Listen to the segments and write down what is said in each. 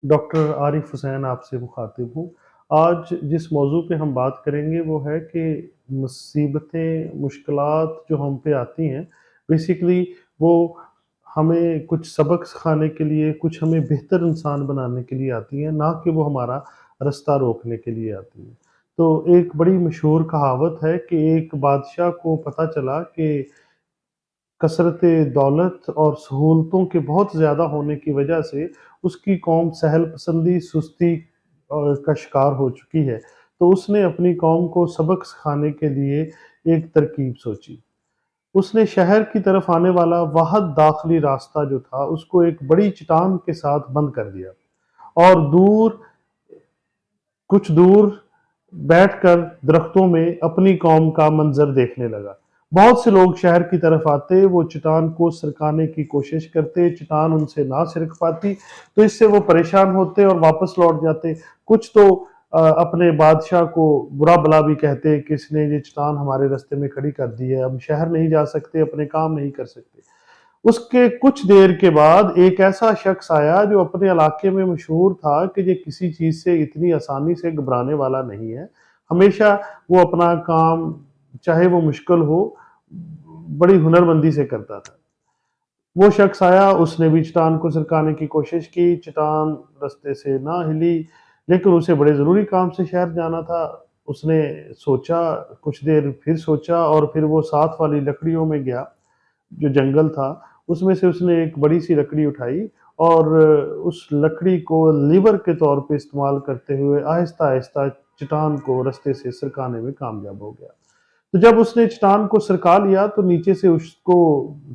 Doctor Arif Hussain आपसे मुखातिब हूँ। आज जिस मौज़ू पे हम बात करेंगे वो है कि मुसीबतें, मुश्किलात जो हम पे आती हैं, बेसिकली वो हमें कुछ सबक सिखाने के लिए, कुछ हमें बेहतर इंसान बनाने के लिए आती हैं, ना कि वो हमारा रास्ता रोकने के लिए आती हैं। तो एक बड़ी मशहूर कहावत है कि एक बादशाह को पता चला कि कसरत दौलत और सहूलतों के बहुत ज़्यादा होने की वजह से उसकी कौम सहल पसंदी, सुस्ती का शिकार हो चुकी है। तो उसने अपनी कौम को सबक सिखाने के लिए एक तरकीब सोची। उसने शहर की तरफ आने वाला वाहद दाखिली रास्ता जो था, उसको एक बड़ी चट्टान के साथ बंद कर दिया और कुछ दूर बैठकर दरख्तों में अपनी कौम का मंजर देखने लगा। बहुत से लोग शहर की तरफ आते, वो चट्टान को सरकाने की कोशिश करते, चट्टान उनसे ना सरक पाती, तो इससे वो परेशान होते और वापस लौट जाते। कुछ तो अपने बादशाह को बुरा भला भी कहते कि इसने ये चट्टान हमारे रास्ते में खड़ी कर दी है, हम शहर नहीं जा सकते, अपने काम नहीं कर सकते। उसके कुछ देर के बाद एक ऐसा शख्स आया जो अपने इलाके में मशहूर था कि ये किसी चीज़ से इतनी आसानी से घबराने वाला नहीं है। हमेशा वो अपना काम, चाहे वो मुश्किल हो, बड़ी हुनरमंदी से करता था। वो शख्स आया, उसने भी चट्टान को सरकाने की कोशिश की, चट्टान रास्ते से ना हिली, लेकिन उसे बड़े ज़रूरी काम से शहर जाना था। उसने सोचा, कुछ देर फिर सोचा और फिर वो साथ वाली लकड़ियों में गया, जो जंगल था, उसमें से उसने एक बड़ी-सी लकड़ी उठाई और उस लकड़ी को लीवर के तौर पे इस्तेमाल करते हुए आहिस्ता-आहिस्ता चट्टान को रास्ते से सरकाने में कामयाब हो गया। तो जब उसने चट्टान को सरका लिया तो नीचे से उसको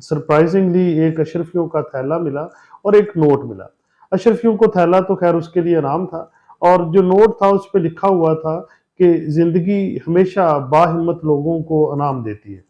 सरप्राइज़िंगली एक अशरफियों का थैला मिला और एक नोट मिला। अशरफियों को थैला तो ख़ैर उसके लिए इनाम था और जो नोट था उस पे लिखा हुआ था कि ज़िंदगी हमेशा बाहिम्मत लोगों को इनाम देती है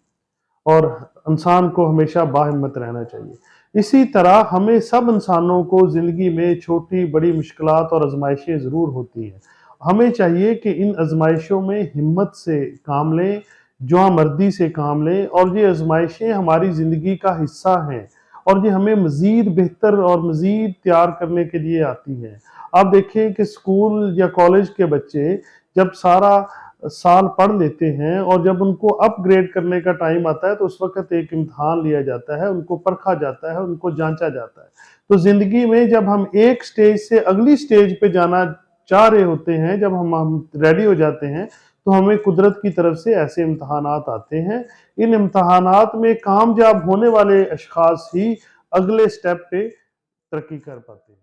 और इंसान को हमेशा बाहिम्मत रहना चाहिए। इसी तरह हमें सब इंसानों को ज़िंदगी में छोटी-बड़ी मुश्किलात और आज़माइशें ज़रूर होती हैं। हमें चाहिए कि इन आज़माइशों में हिम्मत से काम लें, जुआँमर्दी से काम लें और ये आज़माइशें हमारी ज़िंदगी का हिस्सा हैं और ये हमें मज़ीद बेहतर और मज़ीद तैयार करने के लिए आती हैं। आप देखें कि स्कूल या कॉलेज के बच्चे जब सारा साल पढ़ लेते हैं और जब उनको अपग्रेड करने का टाइम आता है तो उस वक़्त एक इम्तिहान लिया जाता है, उनको परखा जाता है, उनको जाँचा जाता है। तो ज़िंदगी में जब हम एक स्टेज से अगली स्टेज पे जाना चाह रहे होते हैं, जब हम रेडी हो जाते हैं, तो हमें कुदरत की तरफ से ऐसे इम्तिहानात आते हैं। इन इम्तिहानात में कामयाब होने वाले अशख़ास ही अगले स्टेप पे तरक्की कर पाते हैं।